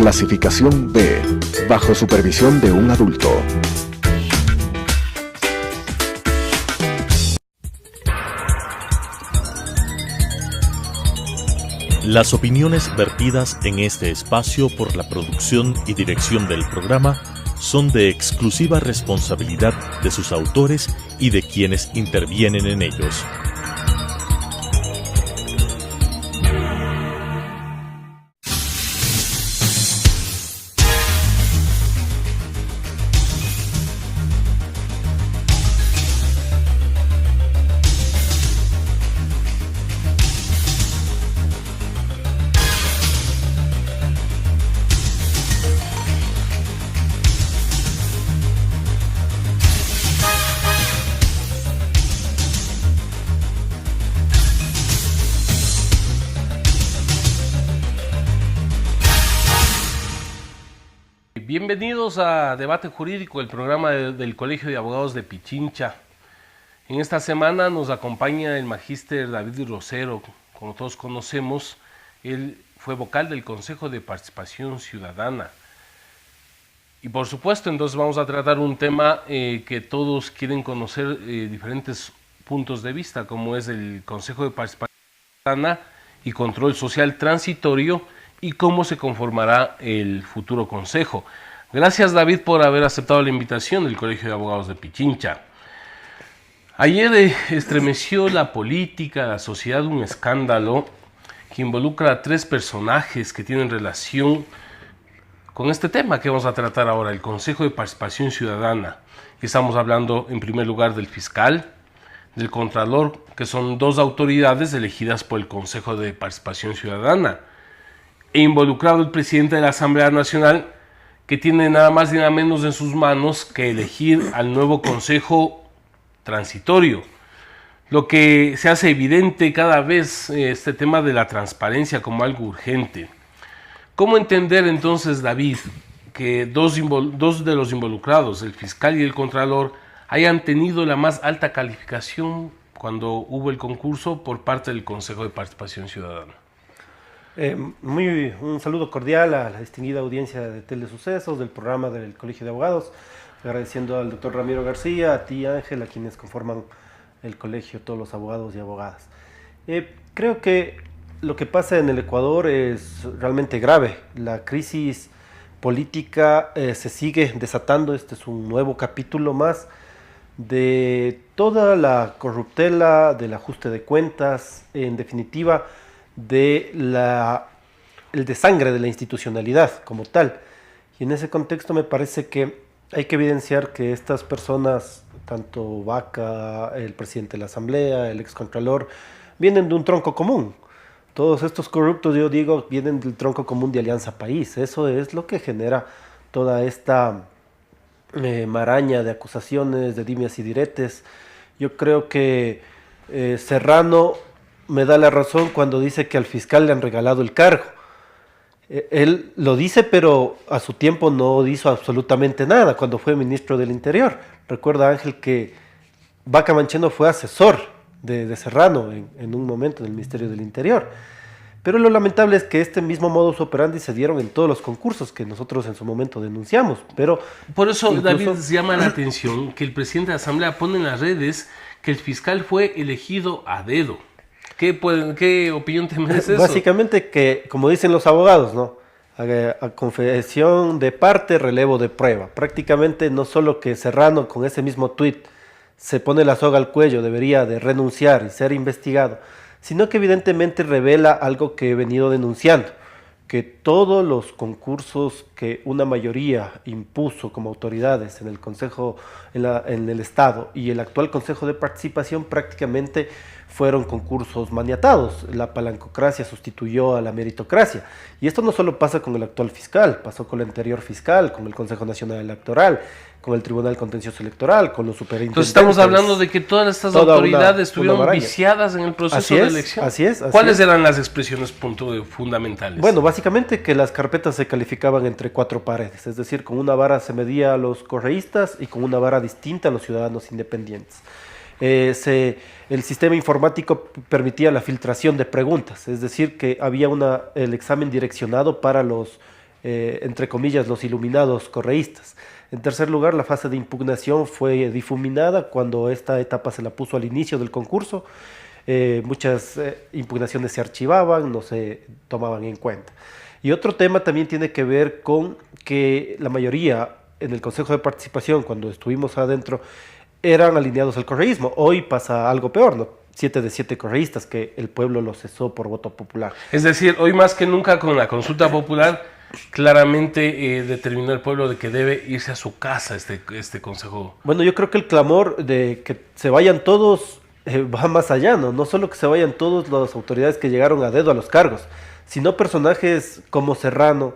Clasificación B, bajo supervisión de un adulto. Las opiniones vertidas en este espacio por la producción y dirección del programa son de exclusiva responsabilidad de sus autores y de quienes intervienen en ellos. Bienvenidos a Debate Jurídico, el programa del Colegio de Abogados de Pichincha. En esta semana nos acompaña el magíster David Rosero. Como todos conocemos, él fue vocal del Consejo de Participación Ciudadana. Y por supuesto, entonces vamos a tratar un tema que todos quieren conocer, diferentes puntos de vista, como es el Consejo de Participación Ciudadana y Control Social Transitorio, y cómo se conformará el futuro consejo. Gracias, David, por haber aceptado la invitación del Colegio de Abogados de Pichincha. Ayer estremeció la política, la sociedad, un escándalo que involucra a 3 personajes que tienen relación con este tema que vamos a tratar ahora, el Consejo de Participación Ciudadana. Estamos hablando en primer lugar del fiscal, del contralor, que son 2 autoridades elegidas por el Consejo de Participación Ciudadana, e involucrado el presidente de la Asamblea Nacional, que tiene nada más y nada menos en sus manos que elegir al nuevo Consejo Transitorio. Lo que se hace evidente cada vez este tema de la transparencia como algo urgente. ¿Cómo entender entonces, David, que dos de los involucrados, el fiscal y el contralor, hayan tenido la más alta calificación cuando hubo el concurso por parte del Consejo de Participación Ciudadana? Un saludo cordial a la distinguida audiencia de Telesucesos, del programa del Colegio de Abogados, agradeciendo al doctor Ramiro García, a ti, Ángel, a quienes conforman el colegio, todos los abogados y abogadas. Creo que lo que pasa en el Ecuador es realmente grave. La crisis política se sigue desatando. Este es un nuevo capítulo más de toda la corruptela, del ajuste de cuentas, en definitiva, el desangre de la institucionalidad como tal. Y en ese contexto me parece que hay que evidenciar que estas personas, tanto Vaca, el presidente de la Asamblea, el excontralor, vienen de un tronco común. Todos estos corruptos, yo digo, vienen del tronco común de Alianza País. Eso es lo que genera toda esta maraña de acusaciones, de dimias y diretes. Yo creo que Serrano me da la razón cuando dice que al fiscal le han regalado el cargo. Él lo dice, pero a su tiempo no hizo absolutamente nada cuando fue ministro del Interior. Recuerda, Ángel, que Vaca Mancheno fue asesor de Serrano en un momento del Ministerio del Interior. Pero lo lamentable es que este mismo modus operandi se dieron en todos los concursos que nosotros en su momento denunciamos. Pero por eso, incluso, David, llama la atención que el presidente de la Asamblea pone en las redes que el fiscal fue elegido a dedo. ¿Qué opinión te merece eso? Básicamente que, como dicen los abogados, ¿no? A confesión de parte, relevo de prueba. Prácticamente no solo que Serrano con ese mismo tuit se pone la soga al cuello, debería de renunciar y ser investigado, sino que evidentemente revela algo que he venido denunciando, que todos los concursos que una mayoría impuso como autoridades en el Consejo, en el Estado y el actual Consejo de Participación prácticamente fueron concursos maniatados. La palancocracia sustituyó a la meritocracia. Y esto no solo pasa con el actual fiscal, pasó con el anterior fiscal, con el Consejo Nacional Electoral, con el Tribunal Contencioso Electoral, con los superintendentes. Entonces estamos hablando de que todas estas autoridades estuvieron viciadas en el proceso de elección. Así es. ¿Cuáles eran las expresiones fundamentales? Bueno, básicamente que las carpetas se calificaban entre 4 paredes, es decir, con una vara se medía a los correístas y con una vara distinta a los ciudadanos independientes. El sistema informático permitía la filtración de preguntas, es decir, que había el examen direccionado para los entre comillas, los iluminados correístas. En tercer lugar, la fase de impugnación fue difuminada cuando esta etapa se la puso al inicio del concurso. Muchas impugnaciones se archivaban, no se tomaban en cuenta. Y otro tema también tiene que ver con que la mayoría en el Consejo de Participación, cuando estuvimos adentro, eran alineados al correísmo. Hoy pasa algo peor, ¿no? 7 de 7 correístas que el pueblo los cesó por voto popular. Es decir, hoy más que nunca con la consulta popular, claramente determinó el pueblo de que debe irse a su casa este consejo. Bueno, yo creo que el clamor de que se vayan todos va más allá, ¿no? No solo que se vayan todas las autoridades que llegaron a dedo a los cargos, sino personajes como Serrano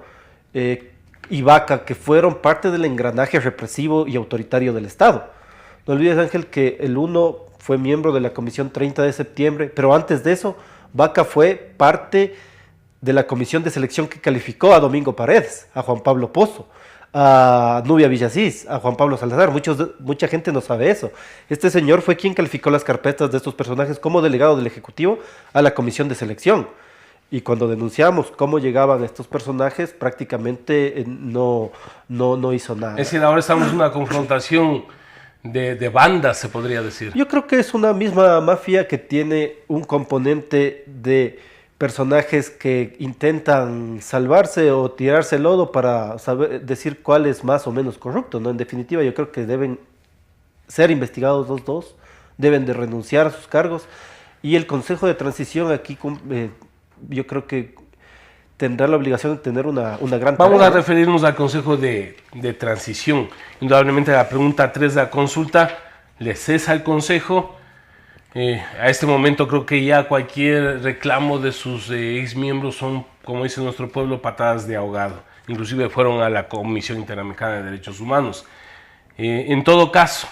y Vaca, que fueron parte del engranaje represivo y autoritario del Estado. No olvides, Ángel, que el uno fue miembro de la Comisión 30 de septiembre, pero antes de eso, Vaca fue parte de la comisión de selección que calificó a Domingo Paredes, a Juan Pablo Pozo, a Nubia Villasís, a Juan Pablo Salazar. Mucha gente no sabe eso. Este señor fue quien calificó las carpetas de estos personajes como delegado del Ejecutivo a la comisión de selección. Y cuando denunciamos cómo llegaban estos personajes, prácticamente no hizo nada. Es decir, ahora estamos en una confrontación de bandas, se podría decir. Yo creo que es una misma mafia que tiene un componente de personajes que intentan salvarse o tirarse el lodo para decir cuál es más o menos corrupto, ¿no? En definitiva, yo creo que deben ser investigados los dos, deben de renunciar a sus cargos, y el Consejo de Transición aquí yo creo que tendrá la obligación de tener una gran Vamos tarea. a referirnos al Consejo de Transición. Indudablemente la pregunta 3 de la consulta, ¿le cesa el Consejo? A este momento creo que ya cualquier reclamo de sus ex miembros son, como dice nuestro pueblo, patadas de ahogado. Inclusive fueron a la Comisión Interamericana de Derechos Humanos. En todo caso,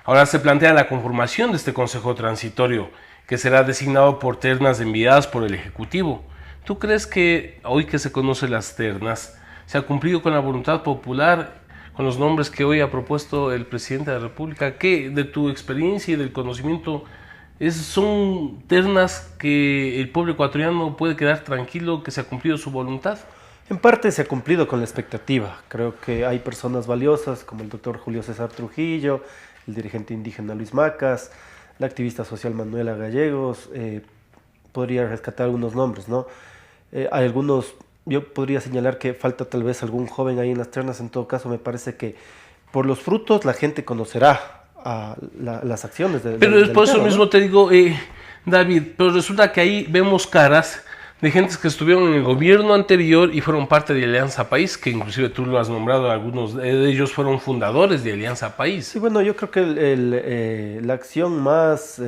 ahora se plantea la conformación de este Consejo Transitorio, que será designado por ternas enviadas por el Ejecutivo. ¿Tú crees que hoy que se conocen las ternas, se ha cumplido con la voluntad popular, con los nombres que hoy ha propuesto el presidente de la República? ¿Qué de tu experiencia y del conocimiento son ternas que el pueblo ecuatoriano puede quedar tranquilo que se ha cumplido su voluntad? En parte se ha cumplido con la expectativa. Creo que hay personas valiosas como el doctor Julio César Trujillo, el dirigente indígena Luis Macas, la activista social Manuela Gallegos. Podría rescatar algunos nombres, ¿no? Hay algunos, yo podría señalar que falta tal vez algún joven ahí en las ternas. En todo caso, me parece que por los frutos la gente conocerá las acciones pero es por eso mismo, ¿no? Te digo, David, pero resulta que ahí vemos caras de gentes que estuvieron en el gobierno anterior y fueron parte de Alianza País, que inclusive tú lo has nombrado, algunos de ellos fueron fundadores de Alianza País. Sí, bueno, yo creo que la acción más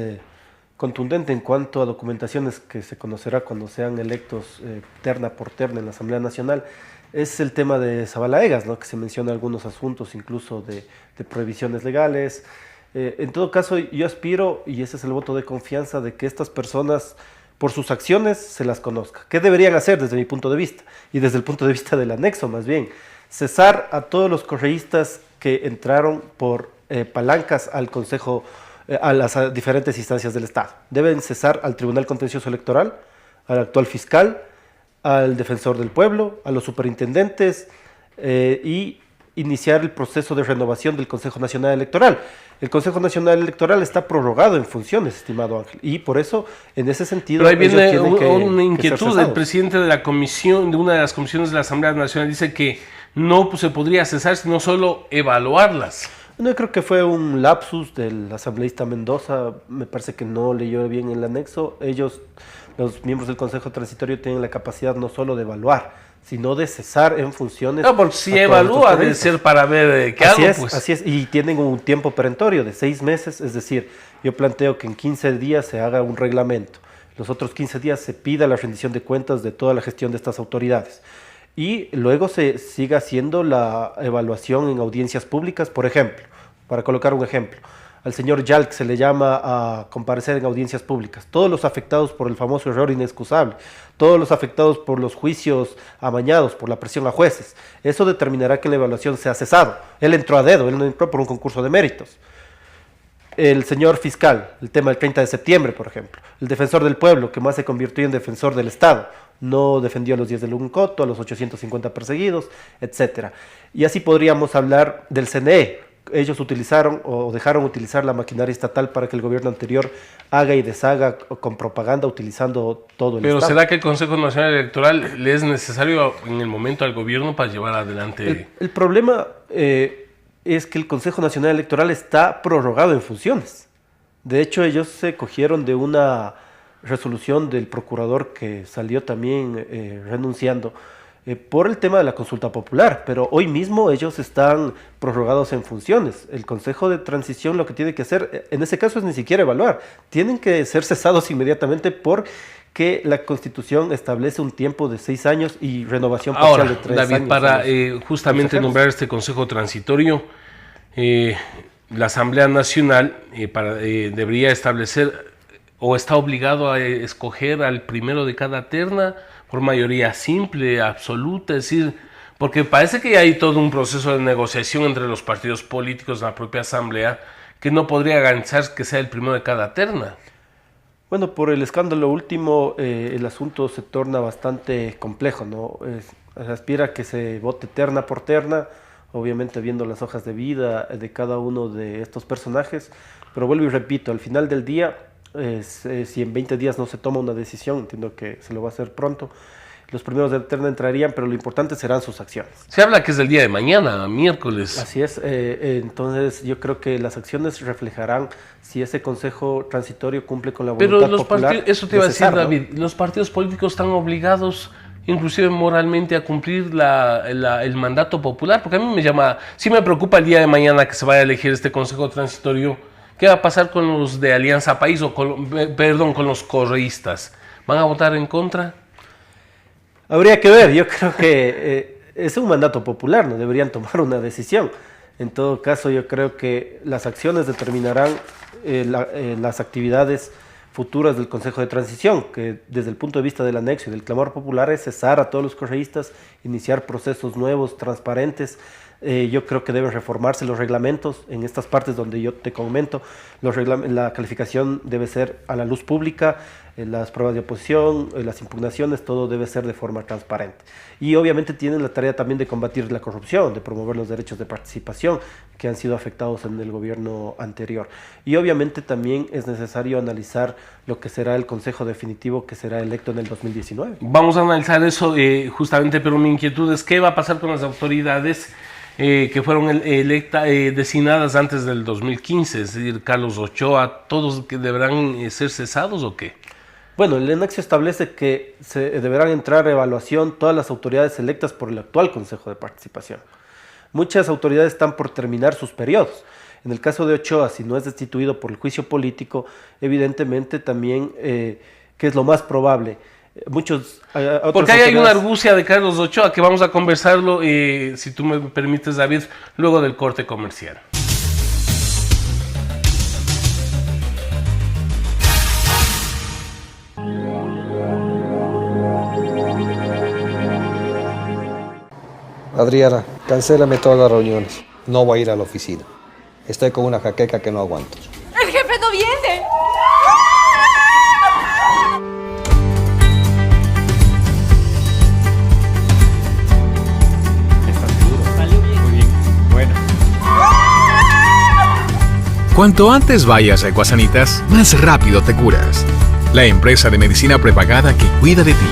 contundente en cuanto a documentaciones que se conocerá cuando sean electos terna por terna en la Asamblea Nacional es el tema de Zabalaegas, ¿no? Que se menciona algunos asuntos incluso de prohibiciones legales. En todo caso, yo aspiro, y ese es el voto de confianza, de que estas personas, por sus acciones, se las conozca. ¿Qué deberían hacer desde mi punto de vista? Y desde el punto de vista del anexo, más bien. Cesar a todos los correístas que entraron por palancas al Consejo, a las diferentes instancias del Estado. Deben cesar al Tribunal Contencioso Electoral, al actual fiscal, al defensor del pueblo, a los superintendentes y iniciar el proceso de renovación del Consejo Nacional Electoral. El Consejo Nacional Electoral está prorrogado en funciones, estimado Ángel, y por eso, en ese sentido... Pero ahí viene una inquietud del presidente de la comisión, de una de las comisiones de la Asamblea Nacional, dice que no se podría cesar, sino solo evaluarlas. Bueno, yo creo que fue un lapsus del asambleísta Mendoza, me parece que no leyó bien el anexo. Ellos, los miembros del Consejo Transitorio, tienen la capacidad no solo de evaluar, sino de cesar en funciones. No, porque si evalúa debe ser para ver qué hago, pues. Así es, y tienen un tiempo perentorio de 6 meses, es decir, yo planteo que en 15 días se haga un reglamento, los otros 15 días se pida la rendición de cuentas de toda la gestión de estas autoridades, y luego se siga haciendo la evaluación en audiencias públicas. Por ejemplo, para colocar un ejemplo, al señor Yalc se le llama a comparecer en audiencias públicas. Todos los afectados por el famoso error inexcusable, todos los afectados por los juicios amañados, por la presión a jueces, eso determinará que la evaluación sea cesado. Él entró a dedo, él no entró por un concurso de méritos. el señor fiscal, el tema del 30 de septiembre, por ejemplo, el defensor del pueblo, que más se convirtió en defensor del Estado, no defendió a los 10 del Uncoto, a los 850 perseguidos, etcétera. Y así podríamos hablar del CNE. Ellos utilizaron o dejaron utilizar la maquinaria estatal para que el gobierno anterior haga y deshaga con propaganda utilizando todo el Estado. Pero ¿será que el Consejo Nacional Electoral le es necesario en el momento al gobierno para llevar adelante? El problema es que el Consejo Nacional Electoral está prorrogado en funciones. De hecho, ellos se cogieron de una resolución del procurador que salió también renunciando por el tema de la consulta popular, pero hoy mismo ellos están prorrogados en funciones. El Consejo de Transición lo que tiene que hacer, en ese caso, es ni siquiera evaluar. Tienen que ser cesados inmediatamente porque la Constitución establece un tiempo de 6 años y renovación parcial de 3 años. David, para justamente nombrar este Consejo Transitorio, la Asamblea Nacional debería establecer o está obligado a escoger al primero de cada terna por mayoría simple, absoluta, es decir, porque parece que hay todo un proceso de negociación entre los partidos políticos en la propia Asamblea que no podría garantizar que sea el primero de cada terna. Bueno, por el escándalo último, el asunto se torna bastante complejo, ¿no? Se aspira a que se vote terna por terna, obviamente viendo las hojas de vida de cada uno de estos personajes, pero vuelvo y repito, al final del día, si en 20 días no se toma una decisión, entiendo que se lo va a hacer pronto, los primeros de terna entrarían, pero lo importante serán sus acciones. Se habla que es el día de mañana, miércoles. Así es, entonces yo creo que las acciones reflejarán si ese consejo transitorio cumple con la voluntad popular. Eso te iba a decir, David, los partidos políticos están obligados inclusive moralmente a cumplir el mandato popular, porque a mí sí me preocupa el día de mañana que se vaya a elegir este consejo transitorio. ¿Qué va a pasar con los de Alianza País o con los correístas? ¿Van a votar en contra? Habría que ver, yo creo que es un mandato popular, no deberían tomar una decisión. En todo caso, yo creo que las acciones determinarán las actividades futuras del Consejo de Transición, que desde el punto de vista del anexo y del clamor popular es cesar a todos los correístas, iniciar procesos nuevos, transparentes. Yo creo que deben reformarse los reglamentos en estas partes donde yo te comento. La calificación debe ser a la luz pública, las pruebas de oposición, las impugnaciones, todo debe ser de forma transparente. Y obviamente tienen la tarea también de combatir la corrupción, de promover los derechos de participación que han sido afectados en el gobierno anterior. Y obviamente también es necesario analizar lo que será el consejo definitivo que será electo en el 2019. Vamos a analizar eso justamente, pero mi inquietud es qué va a pasar con las autoridades que fueron designadas antes del 2015, es decir, Carlos Ochoa, ¿todos que deberán ser cesados o qué? Bueno, el anexo establece que se deberán entrar a evaluación todas las autoridades electas por el actual Consejo de Participación. Muchas autoridades están por terminar sus periodos. En el caso de Ochoa, si no es destituido por el juicio político, evidentemente también, que es lo más probable, porque hay una argucia de Carlos Ochoa que vamos a conversarlo, si tú me permites, David, luego del corte comercial. Adriana, cancélame todas las reuniones. No voy a ir a la oficina. Estoy con una jaqueca que no aguanto. ¡El jefe no viene! Cuanto antes vayas a Ecuasanitas, más rápido te curas. La empresa de medicina prepagada que cuida de ti.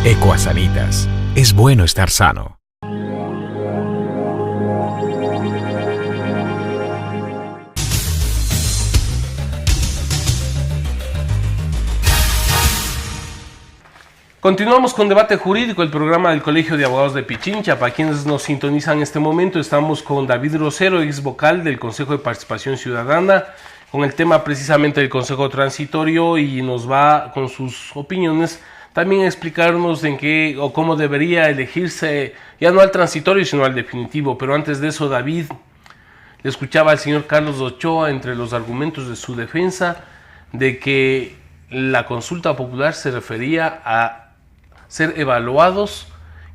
Ecuasanitas. Es bueno estar sano. Continuamos con Debate Jurídico, el programa del Colegio de Abogados de Pichincha. Para quienes nos sintonizan en este momento, estamos con David Rosero, ex vocal del Consejo de Participación Ciudadana, con el tema precisamente del Consejo Transitorio, y nos va con sus opiniones también a explicarnos en qué o cómo debería elegirse, ya no al transitorio, sino al definitivo. Pero antes de eso, David, le escuchaba al señor Carlos Ochoa entre los argumentos de su defensa de que la consulta popular se refería a ser evaluados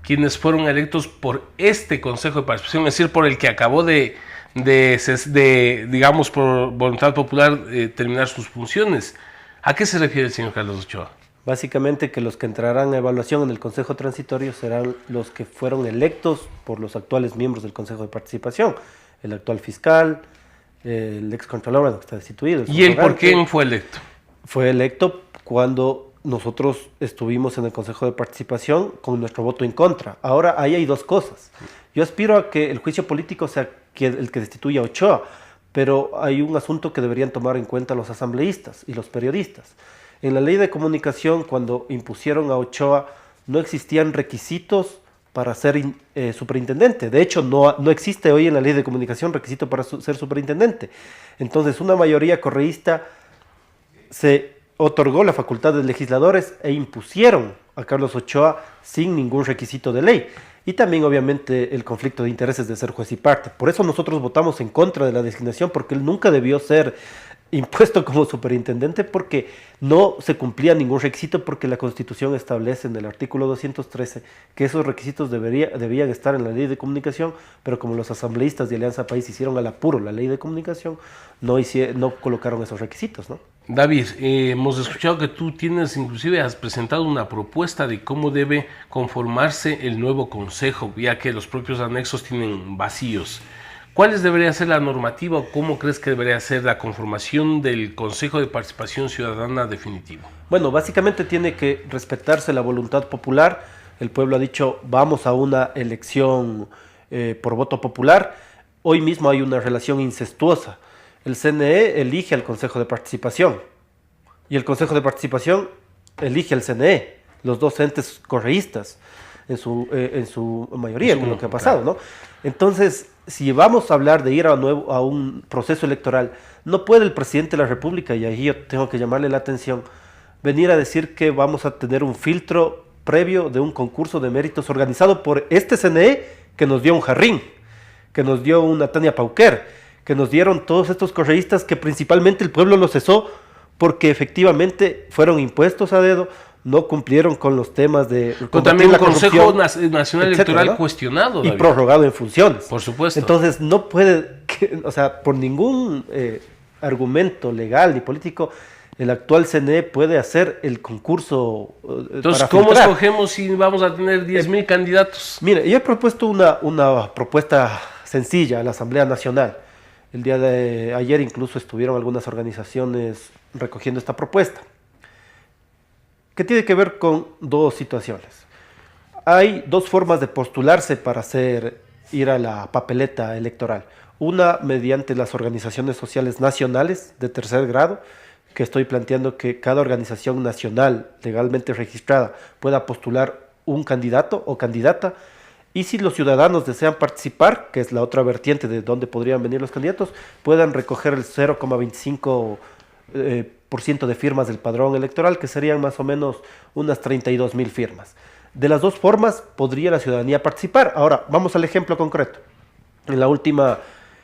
quienes fueron electos por este Consejo de Participación, es decir, por el que acabó de digamos, por voluntad popular, terminar sus funciones. ¿A qué se refiere el señor Carlos Ochoa? Básicamente que los que entrarán a evaluación en el Consejo Transitorio serán los que fueron electos por los actuales miembros del Consejo de Participación, el actual fiscal, el ex contralor que está destituido. ¿Y él por quién fue electo? Fue electo cuando nosotros estuvimos en el Consejo de Participación con nuestro voto en contra. Ahora ahí hay dos cosas. Yo aspiro a que el juicio político sea el que destituya a Ochoa, pero hay un asunto que deberían tomar en cuenta los asambleístas y los periodistas. En la ley de comunicación, cuando impusieron a Ochoa, no existían requisitos para ser superintendente. De hecho, no existe hoy en la ley de comunicación requisito para ser superintendente. Entonces, una mayoría correísta se otorgó la facultad de legisladores e impusieron a Carlos Ochoa sin ningún requisito de ley. Y también, obviamente, el conflicto de intereses de ser juez y parte. Por eso nosotros votamos en contra de la designación, porque él nunca debió ser impuesto como superintendente, porque no se cumplía ningún requisito, porque la Constitución establece en el artículo 213 que esos requisitos debían estar en la ley de comunicación, pero como los asambleístas de Alianza País hicieron al apuro la ley de comunicación, no colocaron esos requisitos, ¿no? David, hemos escuchado que tú has presentado una propuesta de cómo debe conformarse el nuevo consejo, ya que los propios anexos tienen vacíos. ¿Cuál debería ser la normativa o cómo crees que debería ser la conformación del Consejo de Participación Ciudadana definitivo? Bueno, básicamente tiene que respetarse la voluntad popular. El pueblo ha dicho, vamos a una elección por voto popular. Hoy mismo hay una relación incestuosa. El CNE elige al Consejo de Participación y el Consejo de Participación elige al CNE, los dos entes correístas en su mayoría, con lo que ha pasado, ¿no? Entonces, si vamos a hablar de ir a un proceso electoral, no puede el presidente de la República, y ahí yo tengo que llamarle la atención, venir a decir que vamos a tener un filtro previo de un concurso de méritos organizado por este CNE que nos dio un Jarrín, que nos dio una Tania Pauquer, que nos dieron todos estos correístas que principalmente el pueblo los cesó porque efectivamente fueron impuestos a dedo, no cumplieron con los temas de... Pero también el Consejo Nacional Electoral, ¿no?, cuestionado, David, y prorrogado en funciones. Por supuesto. Entonces no puede, por ningún argumento legal ni político, el actual CNE puede hacer el concurso. Entonces, ¿cómo escogemos si vamos a tener 10,000 candidatos? Mire, yo he propuesto una propuesta sencilla a la Asamblea Nacional. El día de ayer incluso estuvieron algunas organizaciones recogiendo esta propuesta, que tiene que ver con dos situaciones. Hay dos formas de postularse para ir a la papeleta electoral. Una mediante las organizaciones sociales nacionales de tercer grado, que estoy planteando que cada organización nacional legalmente registrada pueda postular un candidato o candidata. Y si los ciudadanos desean participar, que es la otra vertiente de donde podrían venir los candidatos, puedan recoger el 0,25% de firmas del padrón electoral, que serían más o menos unas 32,000 firmas. De las dos formas podría la ciudadanía participar. Ahora, vamos al ejemplo concreto. En la última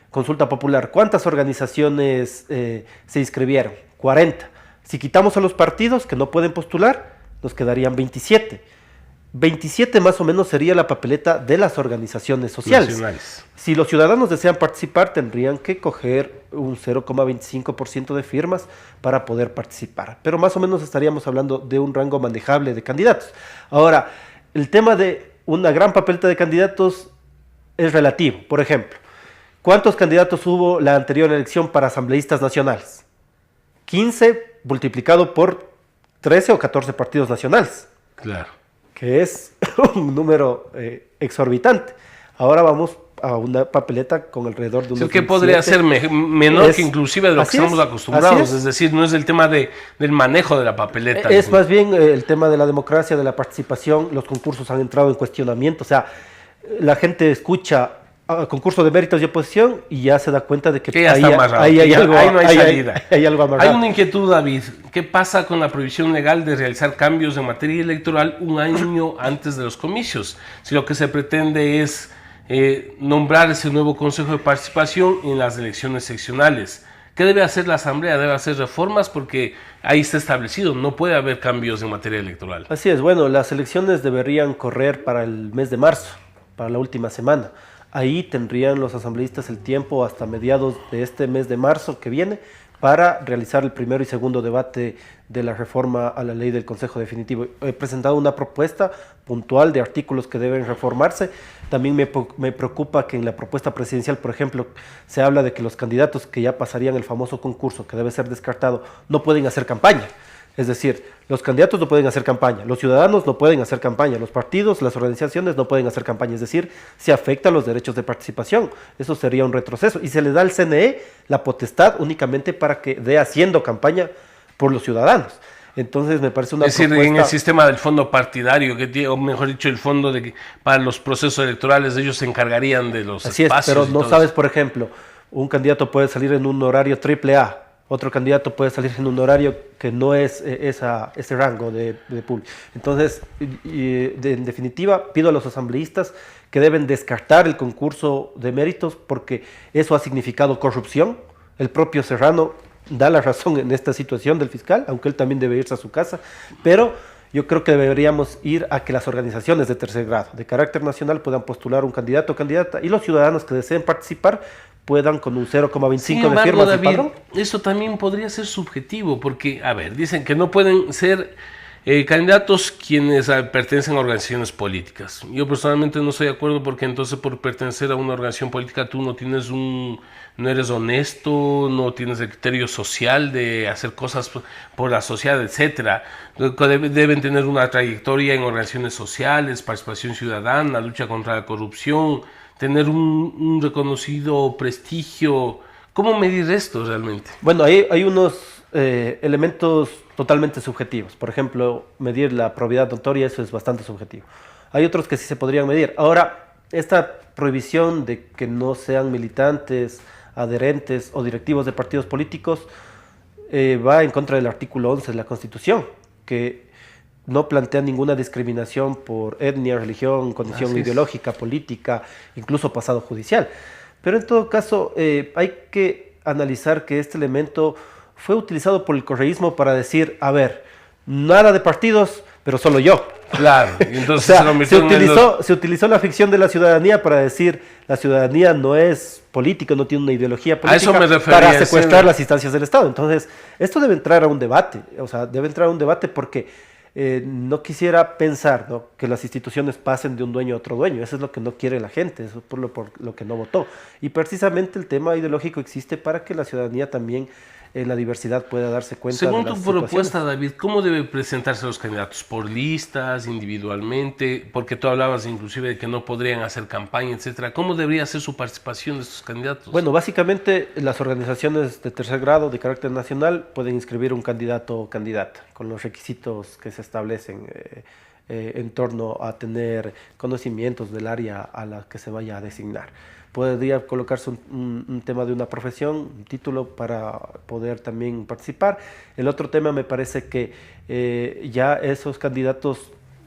consulta popular, ¿cuántas organizaciones se inscribieron? 40. Si quitamos a los partidos que no pueden postular, nos quedarían 27. 27 más o menos sería la papeleta de las organizaciones sociales. Nacionales. Si los ciudadanos desean participar, tendrían que coger un 0,25% de firmas para poder participar. Pero más o menos estaríamos hablando de un rango manejable de candidatos. Ahora, el tema de una gran papeleta de candidatos es relativo. Por ejemplo, ¿cuántos candidatos hubo la anterior elección para asambleístas nacionales? 15 multiplicado por 13 o 14 partidos nacionales. Claro. Que es un número exorbitante. Ahora vamos a una papeleta con alrededor de unos 27. Que podría ser menor que inclusive de lo que estamos acostumbrados. Es decir, no es el tema del manejo de la papeleta. Es más bien el tema de la democracia, de la participación. Los concursos han entrado en cuestionamiento. O sea, la gente escucha concurso de méritos y oposición y ya se da cuenta de que hay algo amarrado. Hay una inquietud, David. ¿Qué pasa con la prohibición legal de realizar cambios en materia electoral un año antes de los comicios? Si lo que se pretende es nombrar ese nuevo Consejo de Participación en las elecciones seccionales. ¿Qué debe hacer la Asamblea? ¿Debe hacer reformas? Porque ahí está establecido, no puede haber cambios en materia electoral. Así es, bueno, las elecciones deberían correr para el mes de marzo, para la última semana. ahí tendrían los asambleístas el tiempo hasta mediados de este mes de marzo que viene para realizar el primero y segundo debate de la reforma a la ley del Consejo Definitivo. He presentado una propuesta puntual de artículos que deben reformarse. También me preocupa que en la propuesta presidencial, por ejemplo, se habla de que los candidatos que ya pasarían el famoso concurso, que debe ser descartado, no pueden hacer campaña. Es decir, los candidatos no pueden hacer campaña, los ciudadanos no pueden hacer campaña, los partidos, las organizaciones no pueden hacer campaña. Es decir, se afecta los derechos de participación. Eso sería un retroceso. Y se le da al CNE la potestad únicamente para que dé haciendo campaña por los ciudadanos. Entonces me parece una propuesta... Es decir, en el sistema del fondo partidario, que tiene, o mejor dicho, el fondo para los procesos electorales, ellos se encargarían de los Así espacios. Es, pero no sabes, por ejemplo, un candidato puede salir en un horario AAA, otro candidato puede salir en un horario que no es ese rango de público. Entonces, en definitiva, pido a los asambleístas que deben descartar el concurso de méritos porque eso ha significado corrupción. El propio Serrano da la razón en esta situación del fiscal, aunque él también debe irse a su casa, pero yo creo que deberíamos ir a que las organizaciones de tercer grado, de carácter nacional, puedan postular un candidato o candidata y los ciudadanos que deseen participar puedan con un 0,25 de firmas del padrón. Eso también podría ser subjetivo, porque, a ver, dicen que no pueden ser candidatos quienes pertenecen a organizaciones políticas. Yo personalmente no estoy de acuerdo porque entonces por pertenecer a una organización política tú no eres honesto, no tienes el criterio social de hacer cosas por la sociedad, etcétera. Deben tener una trayectoria en organizaciones sociales, participación ciudadana, lucha contra la corrupción, tener un reconocido prestigio. ¿Cómo medir esto realmente? Bueno, hay unos elementos totalmente subjetivos. Por ejemplo, medir la probidad notoria, eso es bastante subjetivo. Hay otros que sí se podrían medir. Ahora, esta prohibición de que no sean militantes, adherentes o directivos de partidos políticos va en contra del artículo 11 de la Constitución, que no plantea ninguna discriminación por etnia, religión, condición ideológica, política, incluso pasado judicial. Pero en todo caso, hay que analizar que este elemento fue utilizado por el correísmo para decir, a ver, nada de partidos, pero solo yo. Claro, y entonces o sea, se utilizó la ficción de la ciudadanía para decir, la ciudadanía no es política, no tiene una ideología política, a eso me refería, para secuestrar las instancias del Estado. Entonces, esto debe entrar a un debate, o sea, debe entrar a un debate porque no quisiera pensar, ¿no?, que las instituciones pasen de un dueño a otro dueño. Eso es lo que no quiere la gente, eso es por lo que no votó. Y precisamente el tema ideológico existe para que la ciudadanía también en la diversidad pueda darse cuenta. Según de las tu propuesta, David, ¿cómo deben presentarse los candidatos? ¿Por listas, individualmente? Porque tú hablabas inclusive de que no podrían hacer campaña, etcétera. ¿Cómo debería ser su participación de estos candidatos? Bueno, básicamente las organizaciones de tercer grado de carácter nacional pueden inscribir un candidato o candidata con los requisitos que se establecen en torno a tener conocimientos del área a la que se vaya a designar. Podría colocarse un tema de una profesión, un título para poder también participar. El otro tema me parece que ya esos candidatos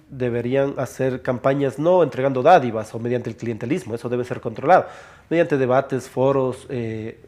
deberían hacer campañas no entregando dádivas o mediante el clientelismo, eso debe ser controlado, mediante debates, foros,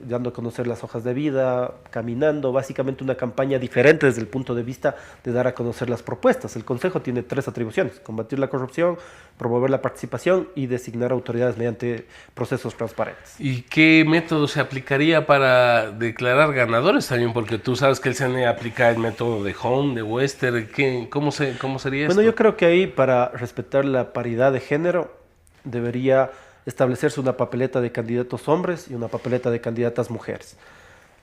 dando a conocer las hojas de vida, caminando, básicamente una campaña diferente desde el punto de vista de dar a conocer las propuestas. El Consejo tiene 3 atribuciones: combatir la corrupción, promover la participación y designar autoridades mediante procesos transparentes. ¿Y qué método se aplicaría para declarar ganadores también? Porque tú sabes que el CNE aplica el método de Home, de Wester. ¿Cómo sería esto? Bueno, yo creo que ahí, para respetar la paridad de género, debería establecerse una papeleta de candidatos hombres y una papeleta de candidatas mujeres.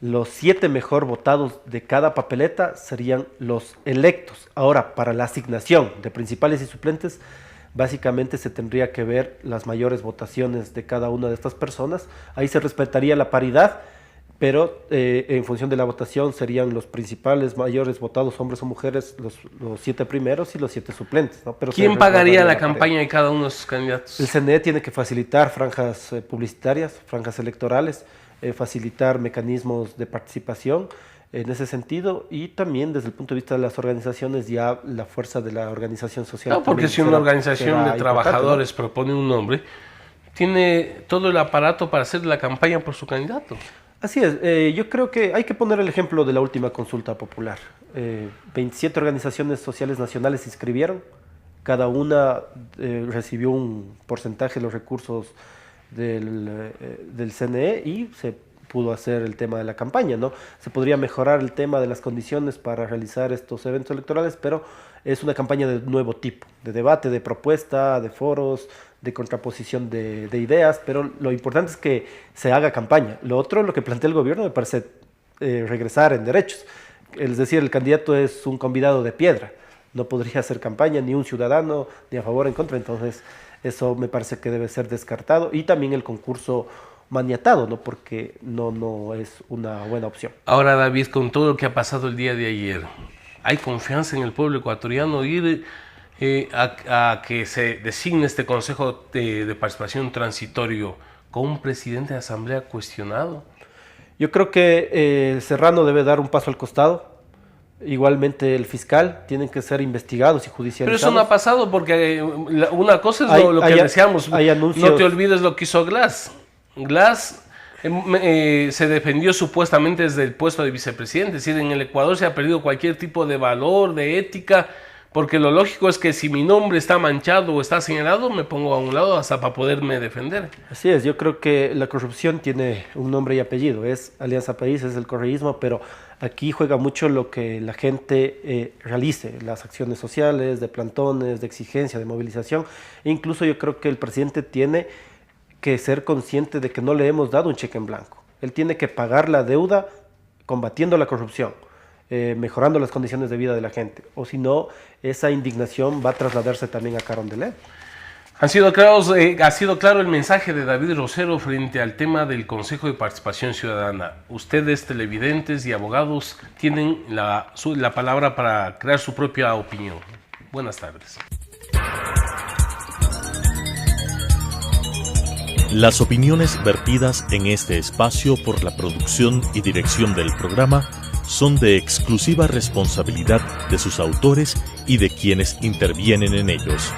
Los 7 mejor votados de cada papeleta serían los electos. Ahora, para la asignación de principales y suplentes, básicamente se tendría que ver las mayores votaciones de cada una de estas personas. Ahí se respetaría la paridad, pero en función de la votación serían los principales mayores votados, hombres o mujeres, los 7 primeros y los 7 suplentes, ¿no? Pero ¿quién pagaría la campaña de cada uno de esos candidatos? El CNE tiene que facilitar franjas publicitarias, franjas electorales, facilitar mecanismos de participación en ese sentido, y también desde el punto de vista de las organizaciones, ya la fuerza de la organización social. No, porque si una organización de trabajadores, ¿no?, propone un nombre, tiene todo el aparato para hacer la campaña por su candidato. Así es, yo creo que hay que poner el ejemplo de la última consulta popular. 27 organizaciones sociales nacionales se inscribieron, cada una recibió un porcentaje de los recursos del CNE y se pudo hacer el tema de la campaña, ¿no? Se podría mejorar el tema de las condiciones para realizar estos eventos electorales, pero es una campaña de nuevo tipo, de debate, de propuesta, de foros, de contraposición de ideas, pero lo importante es que se haga campaña. Lo otro, lo que plantea el gobierno, me parece regresar en derechos. Es decir, el candidato es un convidado de piedra, no podría hacer campaña ni un ciudadano, ni a favor ni en contra, entonces eso me parece que debe ser descartado, y también el concurso maniatado, ¿no? Porque no es una buena opción. Ahora, David, con todo lo que ha pasado el día de ayer, ¿hay confianza en el pueblo ecuatoriano ir a que se designe este Consejo de Participación Transitorio con un presidente de asamblea cuestionado? Yo creo que Serrano debe dar un paso al costado. Igualmente el fiscal, tienen que ser investigados y judicializados. Pero eso no ha pasado porque una cosa es lo que decíamos, no te olvides lo que hizo Glass. Glass se defendió supuestamente desde el puesto de vicepresidente, es decir, en el Ecuador se ha perdido cualquier tipo de valor, de ética, porque lo lógico es que si mi nombre está manchado o está señalado, me pongo a un lado hasta para poderme defender. Así es, yo creo que la corrupción tiene un nombre y apellido, es Alianza País, es el correísmo, pero aquí juega mucho lo que la gente realice, las acciones sociales, de plantones, de exigencia, de movilización, e incluso yo creo que el presidente tiene que ser consciente de que no le hemos dado un cheque en blanco. Él tiene que pagar la deuda combatiendo la corrupción, mejorando las condiciones de vida de la gente, o si no, esa indignación va a trasladarse también a Carondelet. Ha sido claro el mensaje de David Rosero frente al tema del Consejo de Participación Ciudadana. Ustedes, televidentes y abogados, tienen la palabra para crear su propia opinión. Buenas tardes. Las opiniones vertidas en este espacio por la producción y dirección del programa son de exclusiva responsabilidad de sus autores y de quienes intervienen en ellos.